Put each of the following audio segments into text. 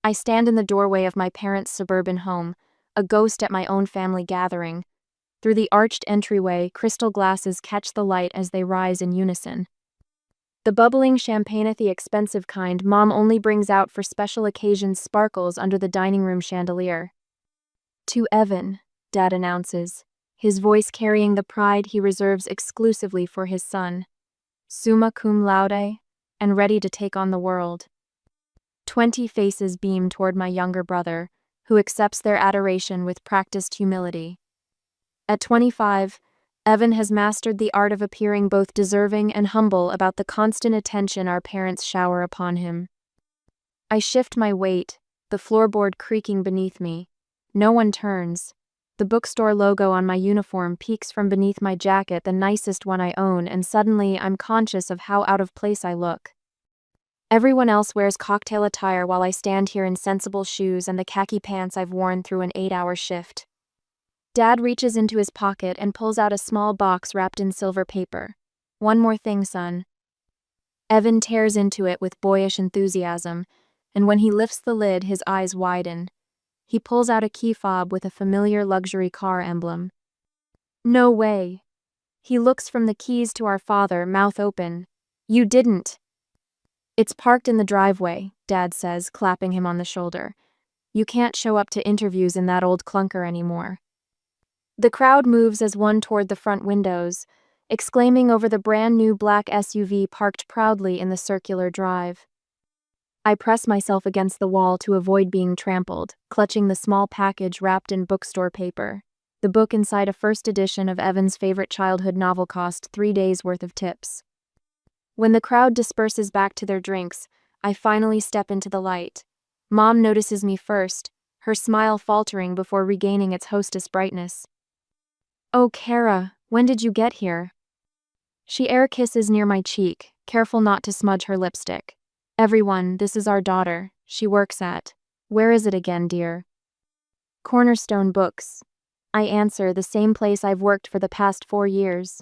I stand in the doorway of my parents' suburban home, a ghost at my own family gathering. Through the arched entryway, crystal glasses catch the light as they rise in unison. The bubbling champagne, the expensive kind Mom only brings out for special occasions, sparkles under the dining room chandelier. "To Evan," Dad announces, his voice carrying the pride he reserves exclusively for his son. Summa cum laude, and ready to take on the world. 20 faces beam toward my younger brother, who accepts their adoration with practiced humility. At 25, Evan has mastered the art of appearing both deserving and humble about the constant attention our parents shower upon him. I shift my weight, the floorboard creaking beneath me. No one turns. The bookstore logo on my uniform peeks from beneath my jacket, the nicest one I own, and suddenly I'm conscious of how out of place I look. Everyone else wears cocktail attire while I stand here in sensible shoes and the khaki pants I've worn through an 8-hour shift. Dad reaches into his pocket and pulls out a small box wrapped in silver paper. "One more thing, son." Evan tears into it with boyish enthusiasm, and when he lifts the lid, his eyes widen. He pulls out a key fob with a familiar luxury car emblem. "No way." He looks from the keys to our father, mouth open. "You didn't." "It's parked in the driveway," Dad says, clapping him on the shoulder. "You can't show up to interviews in that old clunker anymore." The crowd moves as one toward the front windows, exclaiming over the brand new black SUV parked proudly in the circular drive. I press myself against the wall to avoid being trampled, clutching the small package wrapped in bookstore paper. The book inside, a first edition of Evan's favorite childhood novel, cost 3 days' worth of tips. When the crowd disperses back to their drinks, I finally step into the light. Mom notices me first, her smile faltering before regaining its hostess brightness. "Oh, Kara, when did you get here?" She air kisses near my cheek, careful not to smudge her lipstick. "Everyone, this is our daughter. She works at..." "Where is it again, dear?" "Cornerstone Books." I answer, "the same place I've worked for the past 4 years.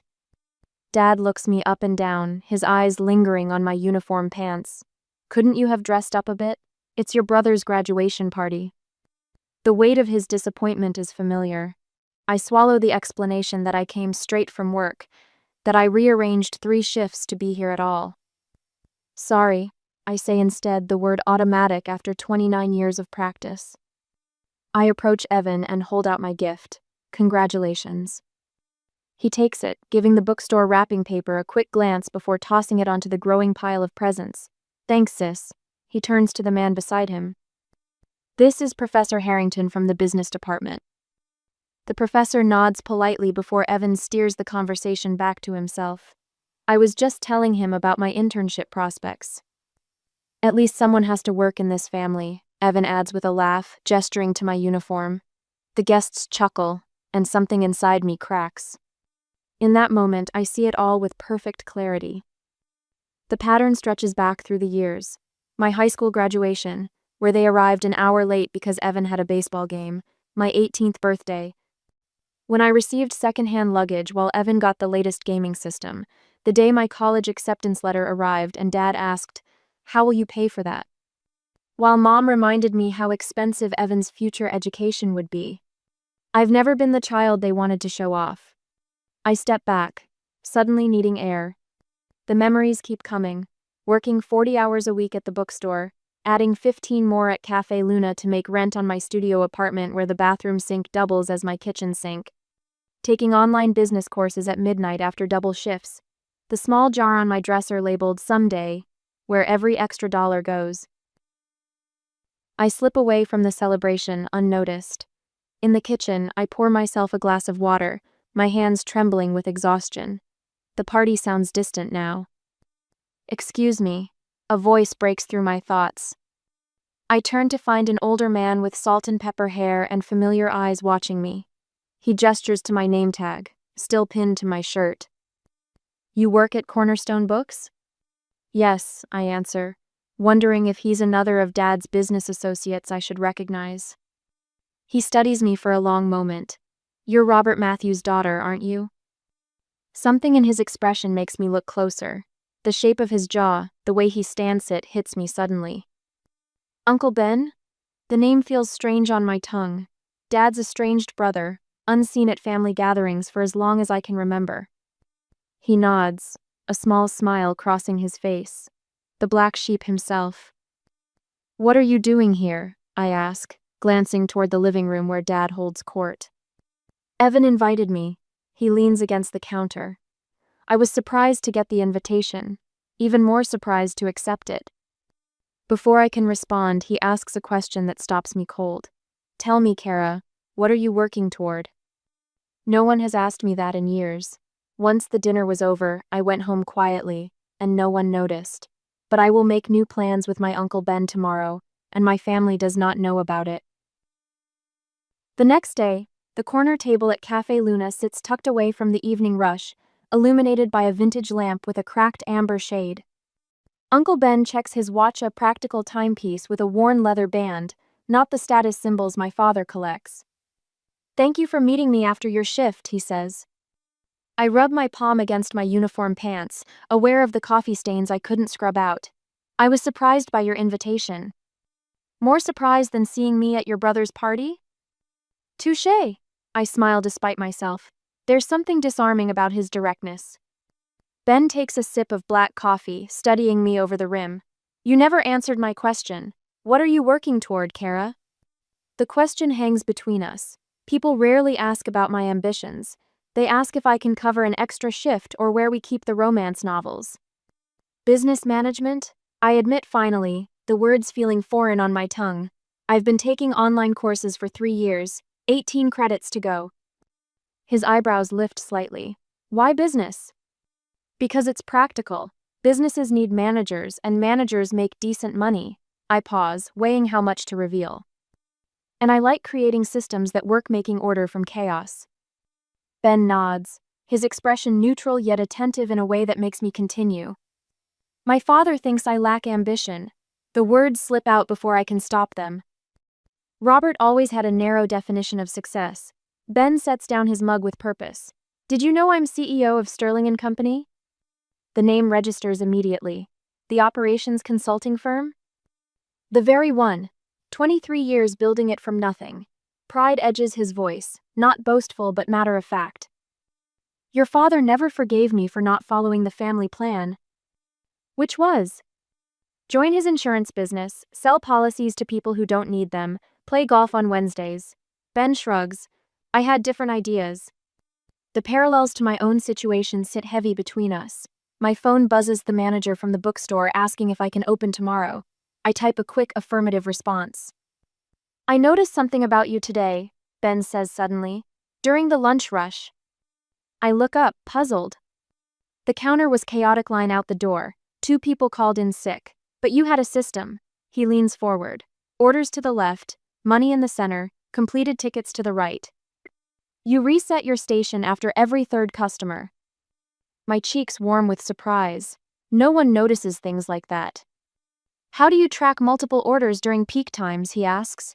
Dad looks me up and down, his eyes lingering on my uniform pants. "Couldn't you have dressed up a bit? It's your brother's graduation party." The weight of his disappointment is familiar. I swallow the explanation that I came straight from work, that I rearranged 3 shifts to be here at all. "Sorry," I say instead, the word automatic after 29 years of practice. I approach Evan and hold out my gift. "Congratulations." He takes it, giving the bookstore wrapping paper a quick glance before tossing it onto the growing pile of presents. "Thanks, sis." He turns to the man beside him. "This is Professor Harrington from the business department." The professor nods politely before Evan steers the conversation back to himself. "I was just telling him about my internship prospects." "At least someone has to work in this family," Evan adds with a laugh, gesturing to my uniform. The guests chuckle, and something inside me cracks. In that moment, I see it all with perfect clarity. The pattern stretches back through the years. My high school graduation, where they arrived an hour late because Evan had a baseball game, my 18th birthday, when I received secondhand luggage while Evan got the latest gaming system, the day my college acceptance letter arrived and Dad asked, "How will you pay for that?" while Mom reminded me how expensive Evan's future education would be. I've never been the child they wanted to show off. I step back, suddenly needing air. The memories keep coming, working 40 hours a week at the bookstore, adding 15 more at Cafe Luna to make rent on my studio apartment where the bathroom sink doubles as my kitchen sink, taking online business courses at midnight after double shifts, the small jar on my dresser labeled "Someday," where every extra dollar goes. I slip away from the celebration unnoticed. In the kitchen, I pour myself a glass of water, my hands trembling with exhaustion. The party sounds distant now. "Excuse me," a voice breaks through my thoughts. I turn to find an older man with salt and pepper hair and familiar eyes watching me. He gestures to my name tag, still pinned to my shirt. "You work at Cornerstone Books?" "Yes," I answer, wondering if he's another of Dad's business associates I should recognize. He studies me for a long moment. "You're Robert Matthews' daughter, aren't you?" Something in his expression makes me look closer. The shape of his jaw, the way he stands it, hits me suddenly. "Uncle Ben?" The name feels strange on my tongue. Dad's estranged brother, unseen at family gatherings for as long as I can remember. He nods, a small smile crossing his face. The black sheep himself. What are you doing here? I ask, glancing toward the living room where Dad holds court. Evan invited me. He leans against the counter. I was surprised to get the invitation, even more surprised to accept it. Before I can respond, he asks a question that stops me cold. Tell me, Kara, what are you working toward? No one has asked me that in years. Once the dinner was over, I went home quietly, and no one noticed. But I will make new plans with my Uncle Ben tomorrow, and my family does not know about it. The next day, the corner table at Café Luna sits tucked away from the evening rush, illuminated by a vintage lamp with a cracked amber shade. Uncle Ben checks his watch, a practical timepiece with a worn leather band, not the status symbols my father collects. Thank you for meeting me after your shift, he says. I rub my palm against my uniform pants, aware of the coffee stains I couldn't scrub out. I was surprised by your invitation. More surprised than seeing me at your brother's party? Touché, I smile despite myself. There's something disarming about his directness. Ben takes a sip of black coffee, studying me over the rim. You never answered my question. What are you working toward, Kara? The question hangs between us. People rarely ask about my ambitions. They ask if I can cover an extra shift or where we keep the romance novels. Business management? I admit finally, the words feeling foreign on my tongue. I've been taking online courses for 3 years, 18 credits to go. His eyebrows lift slightly. Why business? Because it's practical. Businesses need managers, and managers make decent money. I pause, weighing how much to reveal. And I like creating systems that work, making order from chaos. Ben nods, his expression neutral yet attentive in a way that makes me continue. My father thinks I lack ambition. The words slip out before I can stop them. Robert always had a narrow definition of success. Ben sets down his mug with purpose. Did you know I'm CEO of Sterling & Company? The name registers immediately. The operations consulting firm? The very one. 23 years building it from nothing. Pride edges his voice, not boastful but matter of fact. Your father never forgave me for not following the family plan. Which was? Join his insurance business, sell policies to people who don't need them, play golf on Wednesdays. Ben shrugs. I had different ideas. The parallels to my own situation sit heavy between us. My phone buzzes the manager from the bookstore asking if I can open tomorrow. I type a quick affirmative response. I noticed something about you today, Ben says suddenly. During the lunch rush. I look up, puzzled. The counter was chaotic, line out the door. 2 people called in sick. But you had a system. He leans forward. Orders to the left, money in the center, completed tickets to the right. You reset your station after every 3rd customer. My cheeks warm with surprise. No one notices things like that. How do you track multiple orders during peak times, he asks.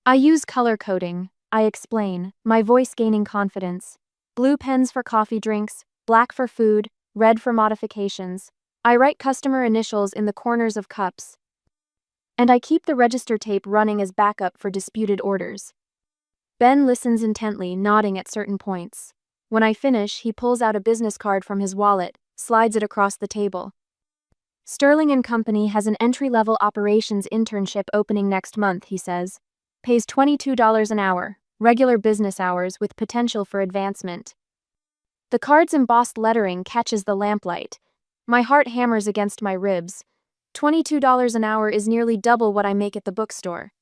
I use color coding, I explain, my voice gaining confidence. Blue pens for coffee drinks, black for food, red for modifications. I write customer initials in the corners of cups. And I keep the register tape running as backup for disputed orders. Ben listens intently, nodding at certain points. When I finish, he pulls out a business card from his wallet, slides it across the table. Sterling & Company has an entry-level operations internship opening next month, he says. Pays $22 an hour, regular business hours with potential for advancement. The card's embossed lettering catches the lamplight. My heart hammers against my ribs. $22 an hour is nearly double what I make at the bookstore.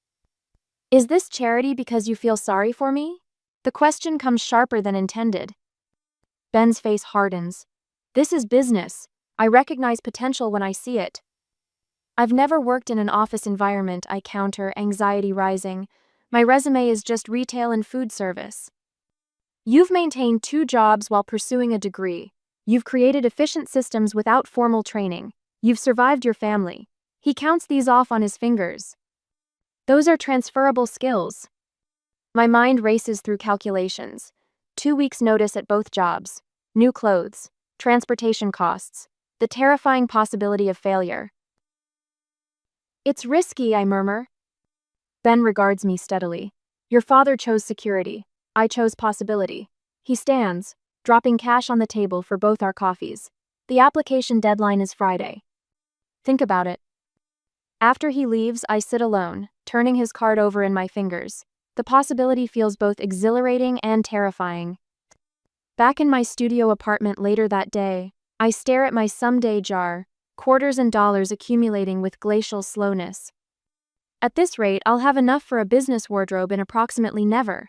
Is this charity because you feel sorry for me? The question comes sharper than intended. Ben's face hardens. This is business. I recognize potential when I see it. I've never worked in an office environment, I counter, anxiety rising. My resume is just retail and food service. You've maintained 2 jobs while pursuing a degree. You've created efficient systems without formal training. You've survived your family. He counts these off on his fingers. Those are transferable skills. My mind races through calculations. 2 weeks' notice at both jobs. New clothes. Transportation costs. The terrifying possibility of failure. It's risky, I murmur. Ben regards me steadily. Your father chose security. I chose possibility. He stands, dropping cash on the table for both our coffees. The application deadline is Friday. Think about it. After he leaves, I sit alone, turning his card over in my fingers. The possibility feels both exhilarating and terrifying. Back in my studio apartment later that day, I stare at my someday jar, quarters and dollars accumulating with glacial slowness. At this rate, I'll have enough for a business wardrobe in approximately never.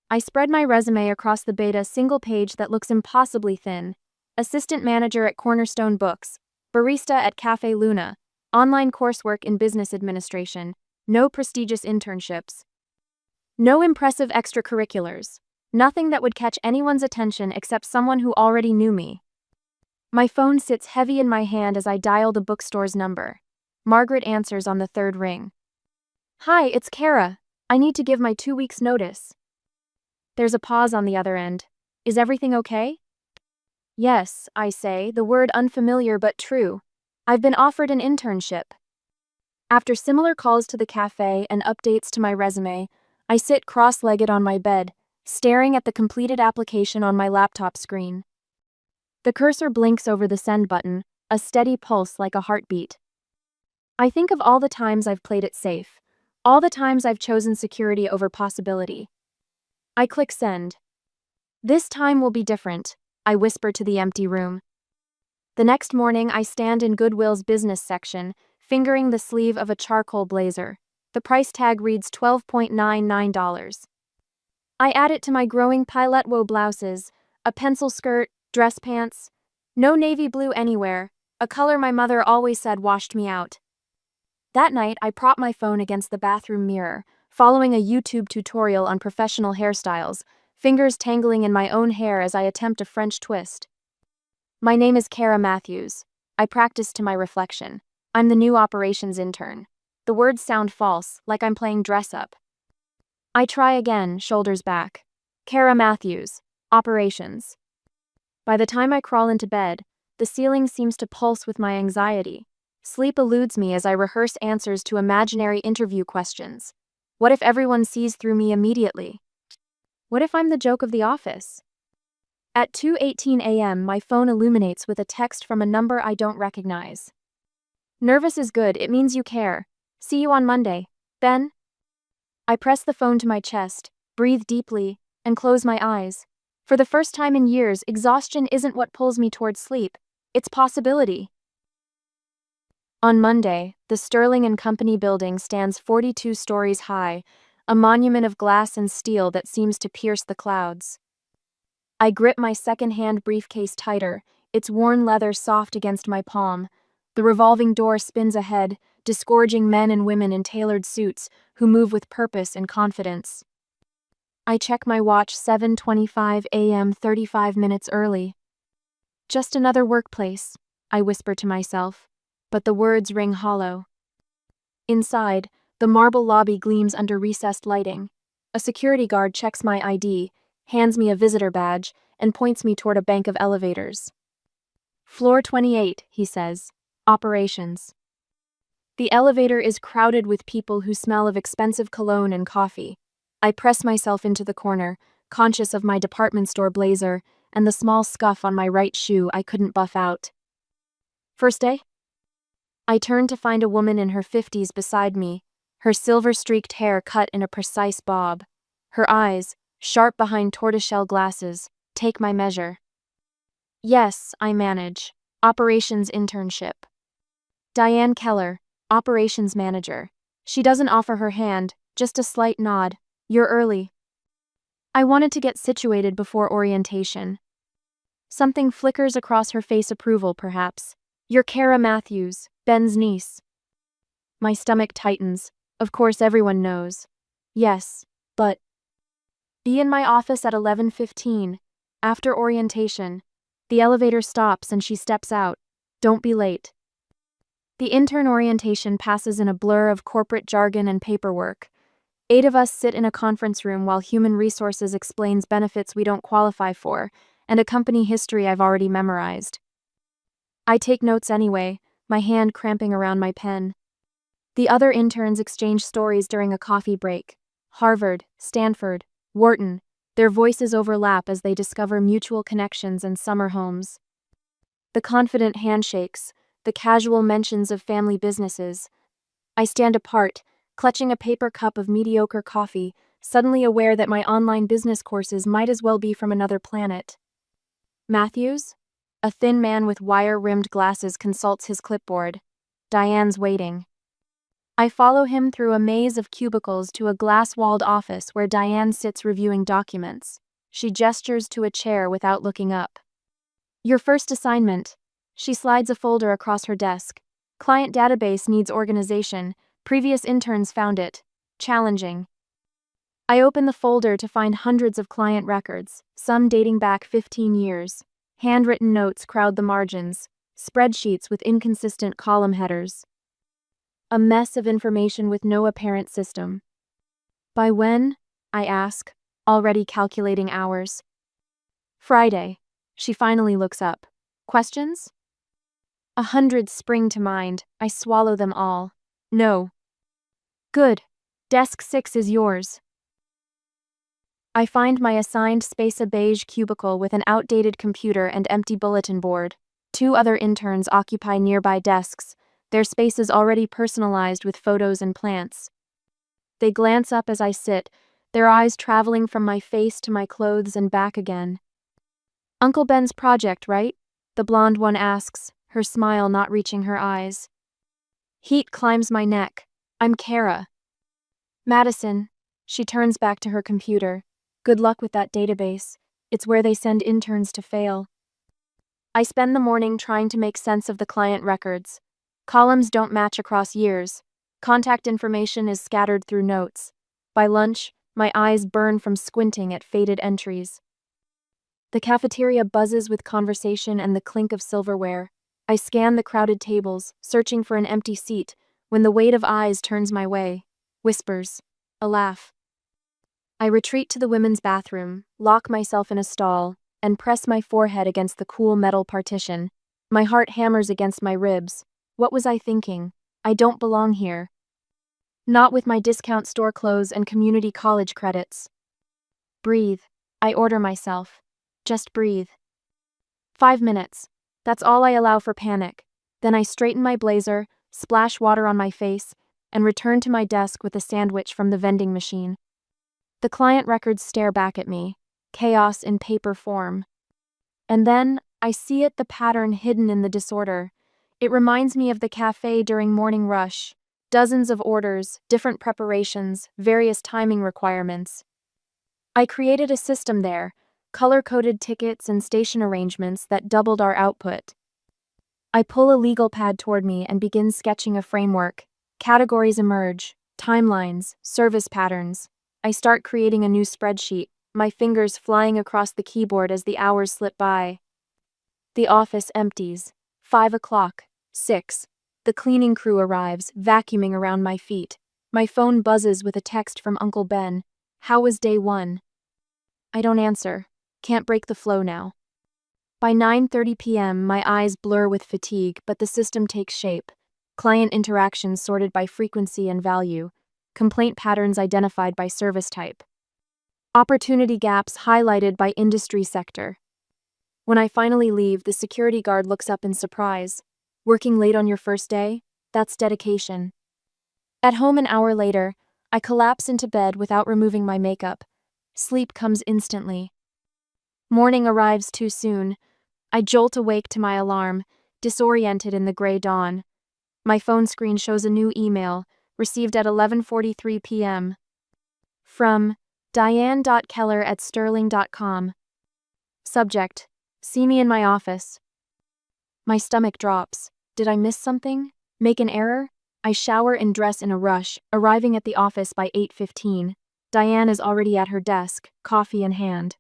I spread my resume across the beta single page that looks impossibly thin. Assistant manager at Cornerstone Books, barista at Cafe Luna, online coursework in business administration, no prestigious internships. No impressive extracurriculars. Nothing that would catch anyone's attention except someone who already knew me. My phone sits heavy in my hand as I dial the bookstore's number. Margaret answers on the third ring. Hi, it's Kara. I need to give my 2 weeks' notice. There's a pause on the other end. Is everything okay? Yes, I say, the word unfamiliar but true. I've been offered an internship. After similar calls to the cafe and updates to my resume, I sit cross-legged on my bed, staring at the completed application on my laptop screen. The cursor blinks over the send button, a steady pulse like a heartbeat. I think of all the times I've played it safe, all the times I've chosen security over possibility. I click send. This time will be different, I whisper to the empty room. The next morning, I stand in Goodwill's business section, fingering the sleeve of a charcoal blazer. The price tag reads $12.99. I add it to my growing pilot woe blouses, a pencil skirt, dress pants. No navy blue anywhere, a color my mother always said washed me out. That night, I prop my phone against the bathroom mirror, following a YouTube tutorial on professional hairstyles, fingers tangling in my own hair as I attempt a French twist. My name is Kara Matthews. I practice to my reflection. I'm the new operations intern. The words sound false, like I'm playing dress-up. I try again, shoulders back. Kara Matthews, operations. By the time I crawl into bed, the ceiling seems to pulse with my anxiety. Sleep eludes me as I rehearse answers to imaginary interview questions. What if everyone sees through me immediately? What if I'm the joke of the office? At 2:18 a.m., my phone illuminates with a text from a number I don't recognize. Nervous is good, it means you care. See you on Monday, Ben. I press the phone to my chest, breathe deeply, and close my eyes. For the first time in years, exhaustion isn't what pulls me towards sleep, it's possibility. On Monday, the Sterling and Company building stands 42 stories high, a monument of glass and steel that seems to pierce the clouds. I grip my second-hand briefcase tighter, its worn leather soft against my palm. The revolving door spins ahead, disgorging men and women in tailored suits who move with purpose and confidence. I check my watch, 7:25 a.m., 35 minutes early. Just another workplace, I whisper to myself, but the words ring hollow. Inside, the marble lobby gleams under recessed lighting. A security guard checks my ID, hands me a visitor badge, and points me toward a bank of elevators. Floor 28, he says. Operations. The elevator is crowded with people who smell of expensive cologne and coffee. I press myself into the corner, conscious of my department store blazer and the small scuff on my right shoe I couldn't buff out. First day? I turn to find a woman in her 50s beside me, her silver-streaked hair cut in a precise bob. Her eyes, sharp behind tortoiseshell glasses, take my measure. Yes, I manage. Operations internship. Diane Keller, operations manager. She doesn't offer her hand, just a slight nod. You're early. I wanted to get situated before orientation. Something flickers across her face, approval perhaps. You're Kara Matthews, Ben's niece. My stomach tightens. Of course everyone knows. Yes, but... Be in my office at 11:15. After orientation. The elevator stops and she steps out. Don't be late. The intern orientation passes in a blur of corporate jargon and paperwork. 8 of us sit in a conference room while Human Resources explains benefits we don't qualify for, and a company history I've already memorized. I take notes anyway, my hand cramping around my pen. The other interns exchange stories during a coffee break. Harvard, Stanford, Wharton, their voices overlap as they discover mutual connections and summer homes. The confident handshakes, the casual mentions of family businesses. I stand apart, clutching a paper cup of mediocre coffee, suddenly aware that my online business courses might as well be from another planet. Matthews? A thin man with wire-rimmed glasses consults his clipboard. Diane's waiting. I follow him through a maze of cubicles to a glass-walled office where Diane sits reviewing documents. She gestures to a chair without looking up. Your first assignment. She slides a folder across her desk. Client database needs organization. Previous interns found it challenging. I open the folder to find hundreds of client records, some dating back 15 years. Handwritten notes crowd the margins, spreadsheets with inconsistent column headers. A mess of information with no apparent system. By when? I ask, already calculating hours. Friday. She finally looks up. Questions? 100 spring to mind. I swallow them all. No. Good. Desk 6 is yours. I find my assigned space, a beige cubicle with an outdated computer and empty bulletin board. 2 other interns occupy nearby desks, their spaces already personalized with photos and plants. They glance up as I sit, their eyes traveling from my face to my clothes and back again. Uncle Ben's project, right? The blonde one asks, her smile not reaching her eyes. Heat climbs my neck. I'm Kara. Madison. She turns back to her computer. Good luck with that database. It's where they send interns to fail. I spend the morning trying to make sense of the client records. Columns don't match across years. Contact information is scattered through notes. By lunch, my eyes burn from squinting at faded entries. The cafeteria buzzes with conversation and the clink of silverware. I scan the crowded tables, searching for an empty seat, when the weight of eyes turns my way. Whispers. A laugh. I retreat to the women's bathroom, lock myself in a stall, and press my forehead against the cool metal partition. My heart hammers against my ribs. What was I thinking? I don't belong here. Not with my discount store clothes and community college credits. Breathe. I order myself. Just breathe. 5 minutes. That's all I allow for panic. Then I straighten my blazer, splash water on my face, and return to my desk with a sandwich from the vending machine. The client records stare back at me, chaos in paper form. And then, I see it, the pattern hidden in the disorder. It reminds me of the cafe during morning rush. Dozens of orders, different preparations, various timing requirements. I created a system there, color-coded tickets and station arrangements that doubled our output. I pull a legal pad toward me and begin sketching a framework. Categories emerge, timelines, service patterns. I start creating a new spreadsheet, my fingers flying across the keyboard as the hours slip by. The office empties. 5 o'clock, 6. The cleaning crew arrives, vacuuming around my feet. My phone buzzes with a text from Uncle Ben. How was day 1? I don't answer. Can't break the flow now. By 9:30 p.m., my eyes blur with fatigue, but the system takes shape. Client interactions sorted by frequency and value. Complaint patterns identified by service type. Opportunity gaps highlighted by industry sector. When I finally leave, the security guard looks up in surprise. Working late on your first day? That's dedication. At home an hour later, I collapse into bed without removing my makeup. Sleep comes instantly. Morning arrives too soon. I jolt awake to my alarm, disoriented in the gray dawn. My phone screen shows a new email, received at 11:43 p.m. From diane.keller@sterling.com. Subject: See me in my office. My stomach drops. Did I miss something? Make an error? I shower and dress in a rush, arriving at the office by 8:15. Diane is already at her desk, coffee in hand.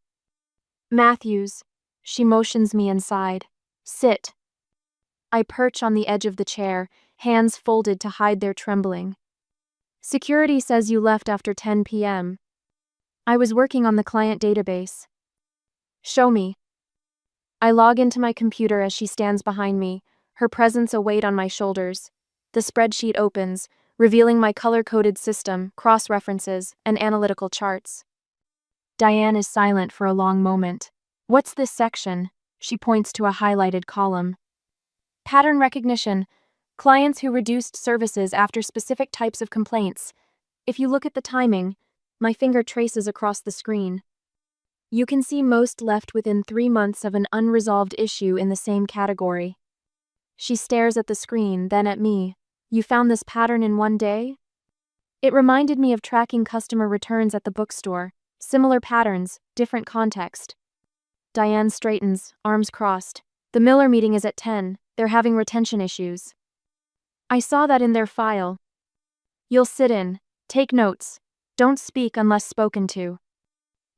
Matthews. She motions me inside. Sit. I perch on the edge of the chair, hands folded to hide their trembling. Security says you left after 10 p.m. I was working on the client database. Show me. I log into my computer as she stands behind me, her presence a weight on my shoulders. The spreadsheet opens, revealing my color-coded system, cross-references, and analytical charts. Diane is silent for a long moment. What's this section? She points to a highlighted column. Pattern recognition. Clients who reduced services after specific types of complaints. If you look at the timing, my finger traces across the screen. You can see most left within 3 months of an unresolved issue in the same category. She stares at the screen, then at me. You found this pattern in one day? It reminded me of tracking customer returns at the bookstore. Similar patterns, different context. Diane straightens, arms crossed. The Miller meeting is at 10. They're having retention issues. I saw that in their file. You'll sit in. Take notes. Don't speak unless spoken to.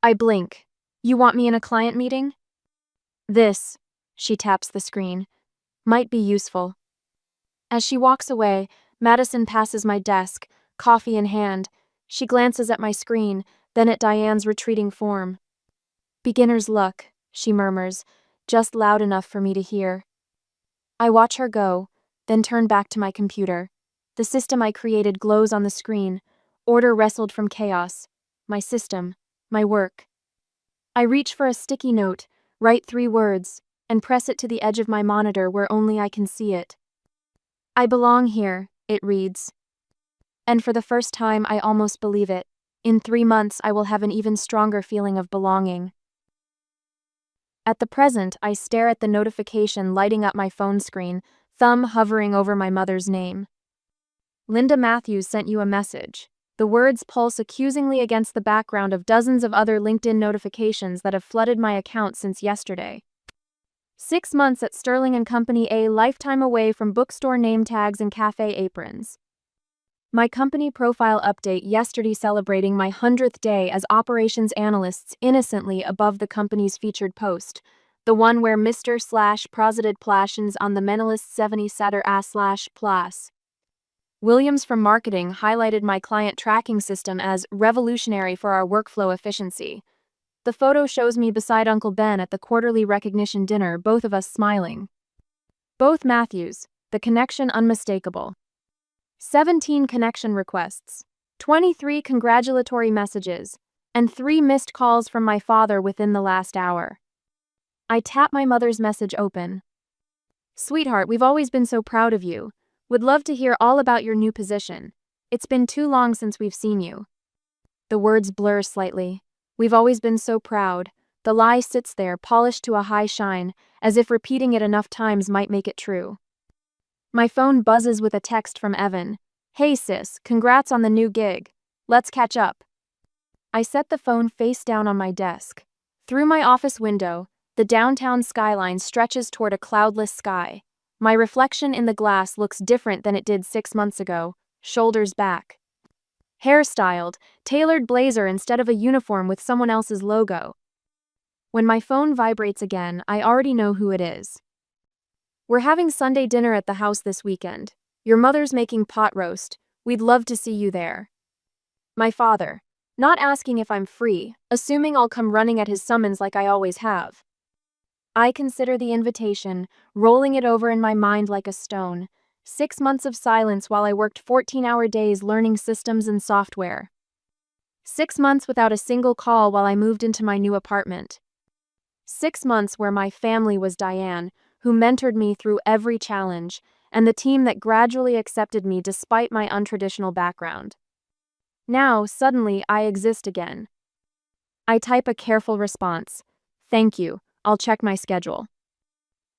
I blink. You want me in a client meeting? This, she taps the screen, might be useful. As she walks away, Madison passes my desk, coffee in hand. She glances at my screen, then at Diane's retreating form. Beginner's luck, she murmurs, just loud enough for me to hear. I watch her go, then turn back to my computer. The system I created glows on the screen. Order wrestled from chaos. My system, my work. I reach for a sticky note, write 3 words, and press it to the edge of my monitor where only I can see it. I belong here, it reads. And for the first time, I almost believe it. In 3 months, I will have an even stronger feeling of belonging. At the present, I stare at the notification lighting up my phone screen, thumb hovering over my mother's name. Linda Matthews sent you a message. The words pulse accusingly against the background of dozens of other LinkedIn notifications that have flooded my account since yesterday. 6 months at Sterling & Company, a lifetime away from bookstore name tags and cafe aprons. My company profile update yesterday celebrating my 100th day as operations analysts innocently above the company's featured post, the one where Mr./President Plations on the Menalist 70 Satter /Plus. Williams from marketing highlighted my client tracking system as revolutionary for our workflow efficiency. The photo shows me beside Uncle Ben at the quarterly recognition dinner, both of us smiling. Both Matthews, the connection unmistakable. 17 connection requests, 23 congratulatory messages, and 3 missed calls from my father within the last hour. I tap my mother's message open. Sweetheart, we've always been so proud of you. Would love to hear all about your new position. It's been too long since we've seen you. The words blur slightly. We've always been so proud. The lie sits there, polished to a high shine, as if repeating it enough times might make it true. My phone buzzes with a text from Evan. Hey sis, congrats on the new gig. Let's catch up. I set the phone face down on my desk. Through my office window, the downtown skyline stretches toward a cloudless sky. My reflection in the glass looks different than it did 6 months ago, shoulders back. Hairstyled, tailored blazer instead of a uniform with someone else's logo. When my phone vibrates again, I already know who it is. We're having Sunday dinner at the house this weekend. Your mother's making pot roast. We'd love to see you there. My father, not asking if I'm free, assuming I'll come running at his summons like I always have. I consider the invitation, rolling it over in my mind like a stone. 6 months of silence while I worked 14-hour days learning systems and software. 6 months without a single call while I moved into my new apartment. 6 months where my family was Diane, who mentored me through every challenge, and the team that gradually accepted me despite my untraditional background. Now, suddenly, I exist again. I type a careful response. Thank you. I'll check my schedule.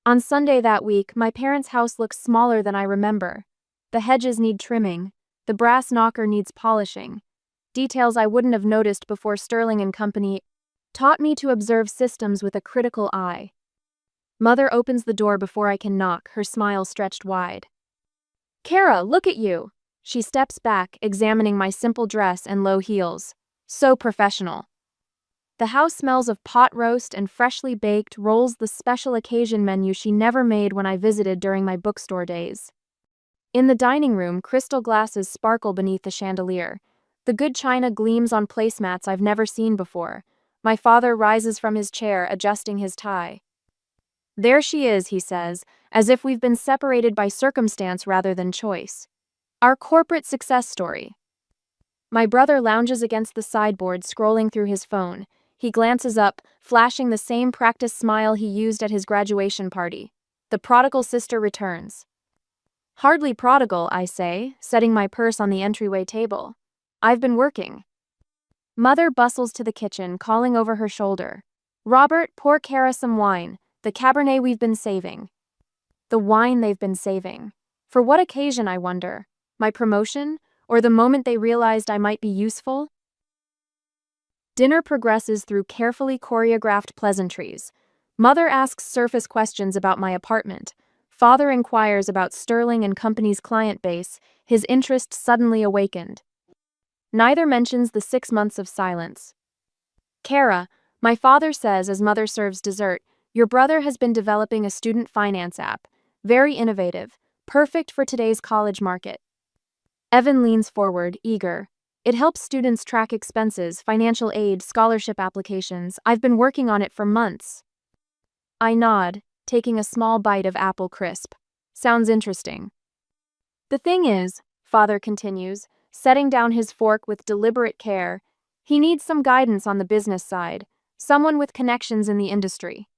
On Sunday that week, my parents' house looks smaller than I remember. The hedges need trimming. The brass knocker needs polishing. Details I wouldn't have noticed before Sterling & Company taught me to observe systems with a critical eye. Mother opens the door before I can knock, her smile stretched wide. Kara, look at you! She steps back, examining my simple dress and low heels. So professional. The house smells of pot roast and freshly baked rolls, the special occasion menu she never made when I visited during my bookstore days. In the dining room, crystal glasses sparkle beneath the chandelier. The good china gleams on placemats I've never seen before. My father rises from his chair, adjusting his tie. There she is, he says, as if we've been separated by circumstance rather than choice. Our corporate success story. My brother lounges against the sideboard, scrolling through his phone. He glances up, flashing the same practice smile he used at his graduation party. The prodigal sister returns. Hardly prodigal, I say, setting my purse on the entryway table. I've been working. Mother bustles to the kitchen, calling over her shoulder. Robert, pour Kara some wine, the Cabernet we've been saving. The wine they've been saving. For what occasion, I wonder? My promotion? Or the moment they realized I might be useful? Dinner progresses through carefully choreographed pleasantries. Mother asks surface questions about my apartment. Father inquires about Sterling and Company's client base, his interest suddenly awakened. Neither mentions the 6 months of silence. Kara, my father says as mother serves dessert, your brother has been developing a student finance app. Very innovative, perfect for today's college market. Evan leans forward, eager. It helps students track expenses, financial aid, scholarship applications. I've been working on it for months. I nod, taking a small bite of apple crisp. Sounds interesting. The thing is, Father continues, setting down his fork with deliberate care, he needs some guidance on the business side, someone with connections in the industry.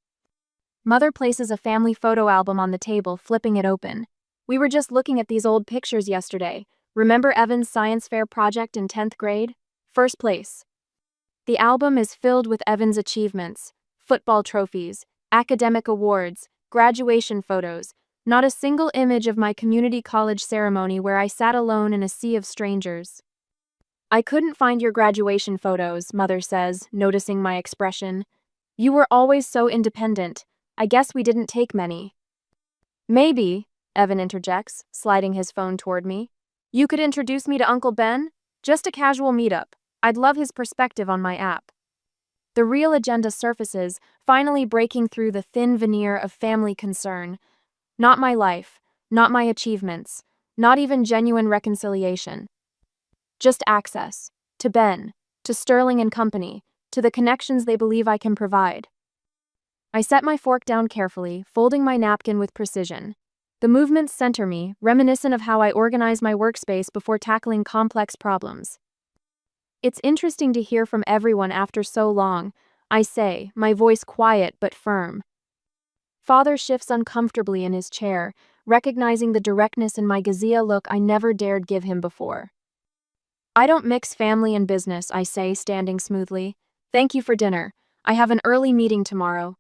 Mother places a family photo album on the table, flipping it open. We were just looking at these old pictures yesterday. Remember Evan's science fair project in 10th grade? First place. The album is filled with Evan's achievements, football trophies, academic awards, graduation photos, not a single image of my community college ceremony where I sat alone in a sea of strangers. I couldn't find your graduation photos, Mother says, noticing my expression. You were always so independent. I guess we didn't take many. Maybe, Evan interjects, sliding his phone toward me. You could introduce me to Uncle Ben? Just a casual meetup. I'd love his perspective on my app. The real agenda surfaces, finally breaking through the thin veneer of family concern. Not my life, not my achievements, not even genuine reconciliation. Just access. To Ben, to Sterling and Company, to the connections they believe I can provide. I set my fork down carefully, folding my napkin with precision. The movements center me, reminiscent of how I organize my workspace before tackling complex problems. It's interesting to hear from everyone after so long, I say, my voice quiet but firm. Father shifts uncomfortably in his chair, recognizing the directness in my gazia look I never dared give him before. I don't mix family and business, I say, standing smoothly. Thank you for dinner. I have an early meeting tomorrow.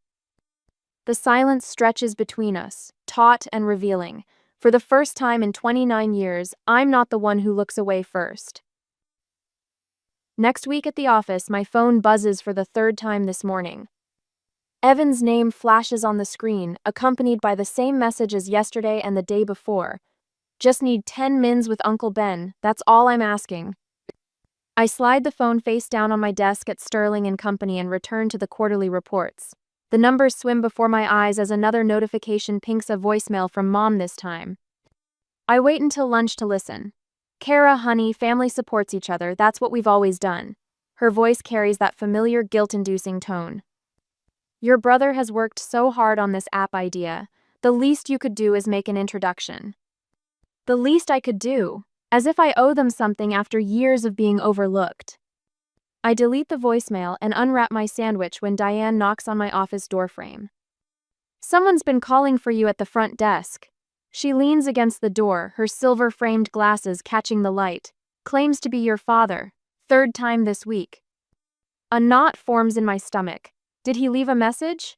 The silence stretches between us, taut and revealing. For the first time in 29 years, I'm not the one who looks away first. Next week at the office, my phone buzzes for the 3rd time this morning. Evan's name flashes on the screen, accompanied by the same message as yesterday and the day before. Just need 10 mins with Uncle Ben, that's all I'm asking. I slide the phone face down on my desk at Sterling and Company and return to the quarterly reports. The numbers swim before my eyes as another notification pinks a voicemail from Mom this time. I wait until lunch to listen. Kara, honey, family supports each other, that's what we've always done. Her voice carries that familiar guilt-inducing tone. Your brother has worked so hard on this app idea. The least you could do is make an introduction. The least I could do, as if I owe them something after years of being overlooked. I delete the voicemail and unwrap my sandwich when Diane knocks on my office doorframe. Someone's been calling for you at the front desk. She leans against the door, her silver-framed glasses catching the light. Claims to be your father. 3rd time this week. A knot forms in my stomach. Did he leave a message?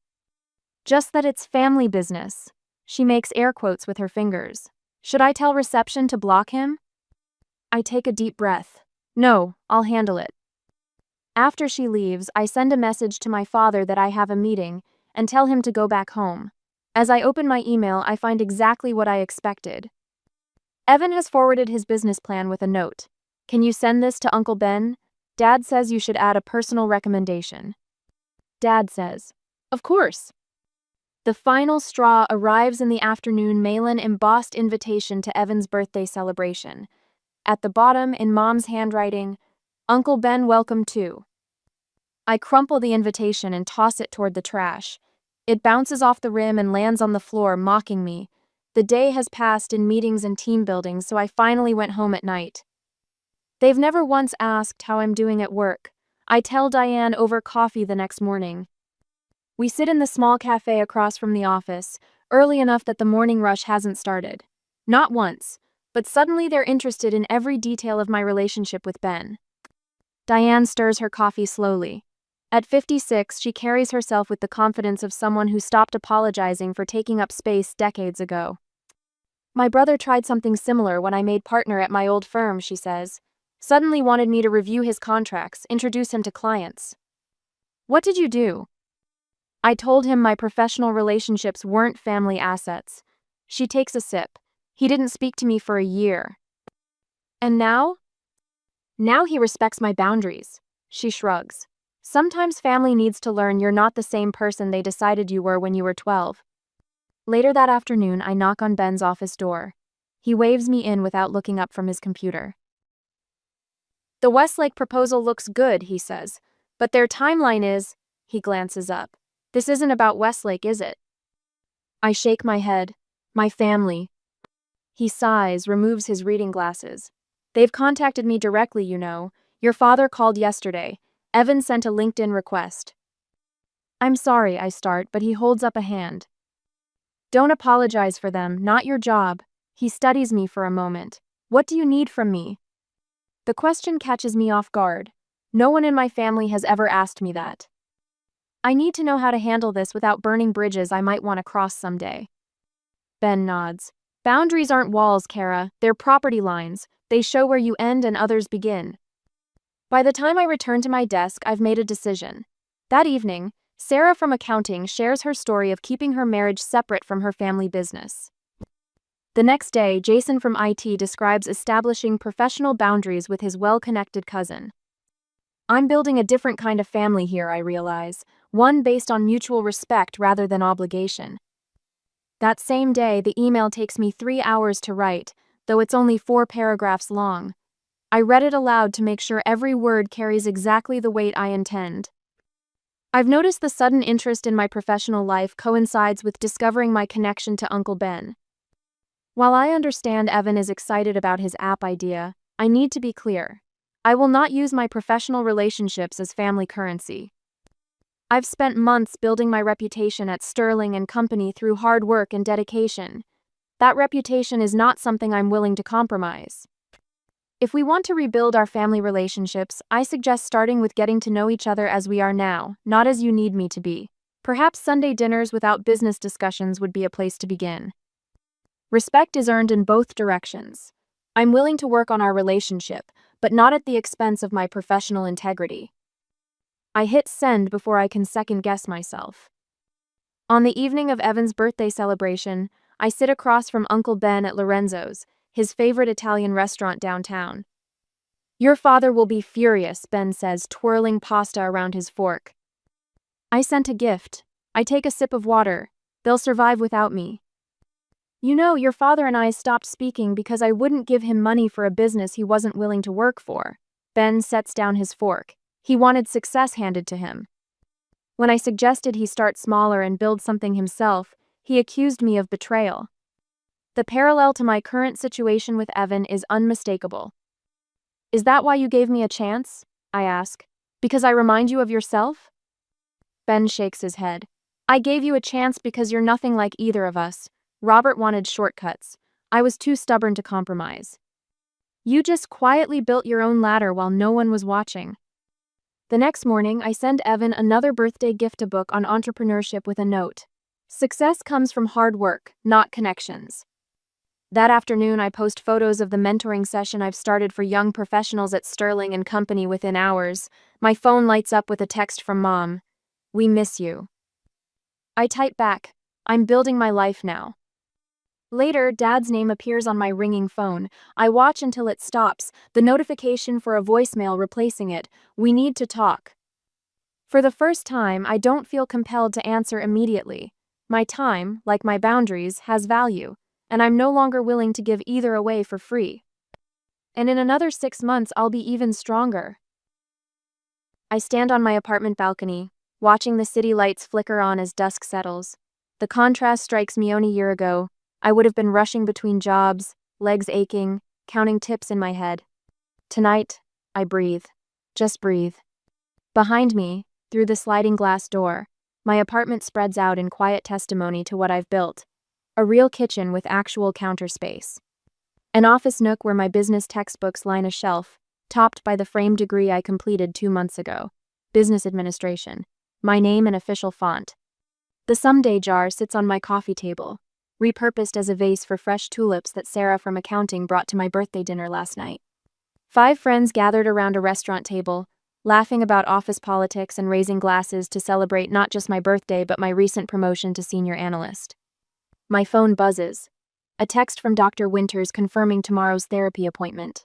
Just that it's family business. She makes air quotes with her fingers. Should I tell reception to block him? I take a deep breath. No, I'll handle it. After she leaves, I send a message to my father that I have a meeting and tell him to go back home. As I open my email, I find exactly what I expected. Evan has forwarded his business plan with a note. Can you send this to Uncle Ben? Dad says you should add a personal recommendation. Dad says, of course. The final straw arrives in the afternoon mail-in embossed invitation to Evan's birthday celebration. At the bottom, in Mom's handwriting, Uncle Ben welcome too. I crumple the invitation and toss it toward the trash. It bounces off the rim and lands on the floor, mocking me. The day has passed in meetings and team building, so I finally went home at night. They've never once asked how I'm doing at work. I tell Diane over coffee the next morning. We sit in the small cafe across from the office, early enough that the morning rush hasn't started. Not once, but suddenly they're interested in every detail of my relationship with Ben. Diane stirs her coffee slowly. At 56, she carries herself with the confidence of someone who stopped apologizing for taking up space decades ago. My brother tried something similar when I made partner at my old firm, she says. Suddenly wanted me to review his contracts, introduce him to clients. What did you do? I told him my professional relationships weren't family assets. She takes a sip. He didn't speak to me for a year. And now? Now he respects my boundaries. She shrugs. Sometimes family needs to learn you're not the same person they decided you were when you were 12. Later that afternoon, I knock on Ben's office door. He waves me in without looking up from his computer. The Westlake proposal looks good, he says. But their timeline is, he glances up. This isn't about Westlake, is it? I shake my head. My family. He sighs, removes his reading glasses. They've contacted me directly, you know. Your father called yesterday. Evan sent a LinkedIn request. I'm sorry, I start, but he holds up a hand. Don't apologize for them, not your job. He studies me for a moment. What do you need from me? The question catches me off guard. No one in my family has ever asked me that. I need to know how to handle this without burning bridges I might want to cross someday. Ben nods. Boundaries aren't walls, Kara. They're property lines. They show where you end and others begin. By the time I return to my desk, I've made a decision. That evening, Sarah from accounting shares her story of keeping her marriage separate from her family business. The next day, Jason from IT describes establishing professional boundaries with his well-connected cousin. I'm building a different kind of family here, I realize, one based on mutual respect rather than obligation. That same day, the email takes me 3 hours to write, though it's only 4 paragraphs long. I read it aloud to make sure every word carries exactly the weight I intend. I've noticed the sudden interest in my professional life coincides with discovering my connection to Uncle Ben. While I understand Evan is excited about his app idea, I need to be clear. I will not use my professional relationships as family currency. I've spent months building my reputation at Sterling and Company through hard work and dedication. That reputation is not something I'm willing to compromise. If we want to rebuild our family relationships, I suggest starting with getting to know each other as we are now, not as you need me to be. Perhaps Sunday dinners without business discussions would be a place to begin. Respect is earned in both directions. I'm willing to work on our relationship, but not at the expense of my professional integrity. I hit send before I can second-guess myself. On the evening of Evan's birthday celebration, I sit across from Uncle Ben at Lorenzo's, his favorite Italian restaurant downtown. Your father will be furious, Ben says, twirling pasta around his fork. I sent a gift. I take a sip of water. They'll survive without me. You know, your father and I stopped speaking because I wouldn't give him money for a business he wasn't willing to work for. Ben sets down his fork. He wanted success handed to him. When I suggested he start smaller and build something himself, he accused me of betrayal. The parallel to my current situation with Evan is unmistakable. Is that why you gave me a chance? I ask. Because I remind you of yourself? Ben shakes his head. I gave you a chance because you're nothing like either of us. Robert wanted shortcuts. I was too stubborn to compromise. You just quietly built your own ladder while no one was watching. The next morning, I send Evan another birthday gift book on entrepreneurship with a note. Success comes from hard work, not connections. That afternoon, I post photos of the mentoring session I've started for young professionals at Sterling and Company within hours. My phone lights up with a text from Mom. We miss you. I type back, I'm building my life now. Later, Dad's name appears on my ringing phone. I watch until it stops, the notification for a voicemail replacing it. We need to talk. For the first time, I don't feel compelled to answer immediately. My time, like my boundaries, has value, and I'm no longer willing to give either away for free. And in another 6 months, I'll be even stronger. I stand on my apartment balcony, watching the city lights flicker on as dusk settles. The contrast strikes me only a year ago. I would have been rushing between jobs, legs aching, counting tips in my head. Tonight, I breathe. Just breathe. Behind me, through the sliding glass door, my apartment spreads out in quiet testimony to what I've built. A real kitchen with actual counter space. An office nook where my business textbooks line a shelf, topped by the framed degree I completed 2 months ago. Business Administration. My name in official font. The someday jar sits on my coffee table, repurposed as a vase for fresh tulips that Sarah from accounting brought to my birthday dinner last night. 5 friends gathered around a restaurant table, laughing about office politics and raising glasses to celebrate not just my birthday but my recent promotion to senior analyst. My phone buzzes. A text from Dr. Winters confirming tomorrow's therapy appointment.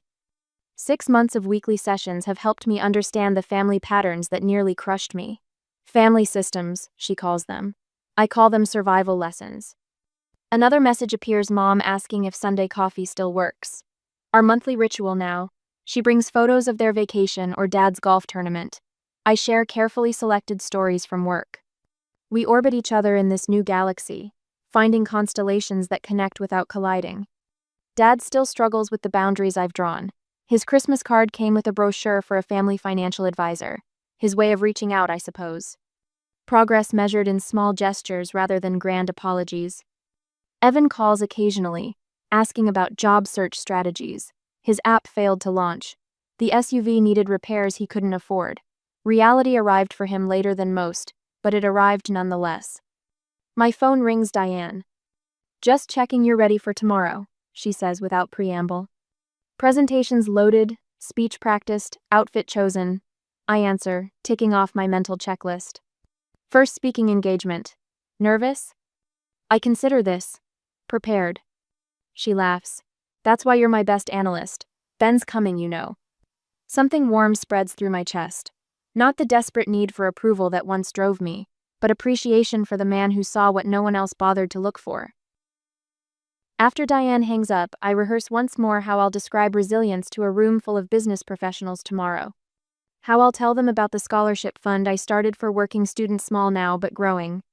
6 months of weekly sessions have helped me understand the family patterns that nearly crushed me. Family systems, she calls them. I call them survival lessons. Another message appears, Mom asking if Sunday coffee still works. Our monthly ritual now. She brings photos of their vacation or Dad's golf tournament. I share carefully selected stories from work. We orbit each other in this new galaxy, finding constellations that connect without colliding. Dad still struggles with the boundaries I've drawn. His Christmas card came with a brochure for a family financial advisor. His way of reaching out, I suppose. Progress measured in small gestures rather than grand apologies. Evan calls occasionally, asking about job search strategies. His app failed to launch. The SUV needed repairs he couldn't afford. Reality arrived for him later than most, but it arrived nonetheless. My phone rings. Diane. Just checking you're ready for tomorrow, she says without preamble. Presentations loaded, speech practiced, outfit chosen. I answer, ticking off my mental checklist. First speaking engagement. Nervous? I consider this. Prepared. She laughs. That's why you're my best analyst. Ben's coming, you know. Something warm spreads through my chest. Not the desperate need for approval that once drove me, but appreciation for the man who saw what no one else bothered to look for. After Diane hangs up, I rehearse once more how I'll describe resilience to a room full of business professionals tomorrow. How I'll tell them about the scholarship fund I started for working students, small now but growing.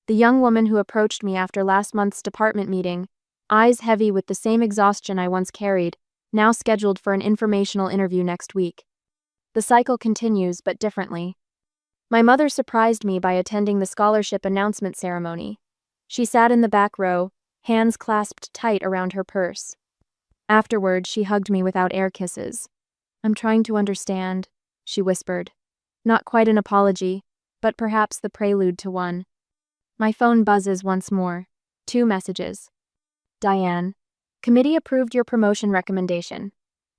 The young woman who approached me after last month's department meeting, eyes heavy with the same exhaustion I once carried, now scheduled for an informational interview next week. The cycle continues, but differently. My mother surprised me by attending the scholarship announcement ceremony. She sat in the back row, hands clasped tight around her purse. Afterward, she hugged me without air kisses. I'm trying to understand, she whispered. Not quite an apology, but perhaps the prelude to one. My phone buzzes once more. 2 messages. Diane. Committee approved your promotion recommendation.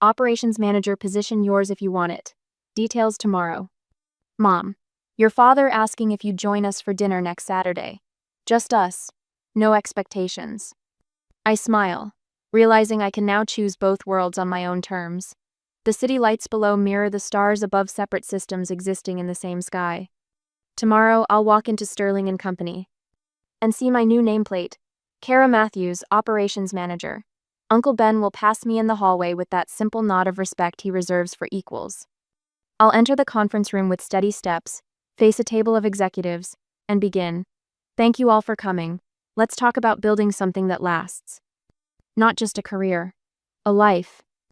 Operations manager position yours if you want it. Details tomorrow. Mom. Your father asking if you'd join us for dinner next Saturday. Just us. No expectations. I smile, realizing I can now choose both worlds on my own terms. The city lights below mirror the stars above, separate systems existing in the same sky. Tomorrow, I'll walk into Sterling & Company and see my new nameplate, Kara Matthews, Operations Manager. Uncle Ben will pass me in the hallway with that simple nod of respect he reserves for equals. I'll enter the conference room with steady steps, face a table of executives, and begin. Thank you all for coming. Let's talk about building something that lasts. Not just a career, a life.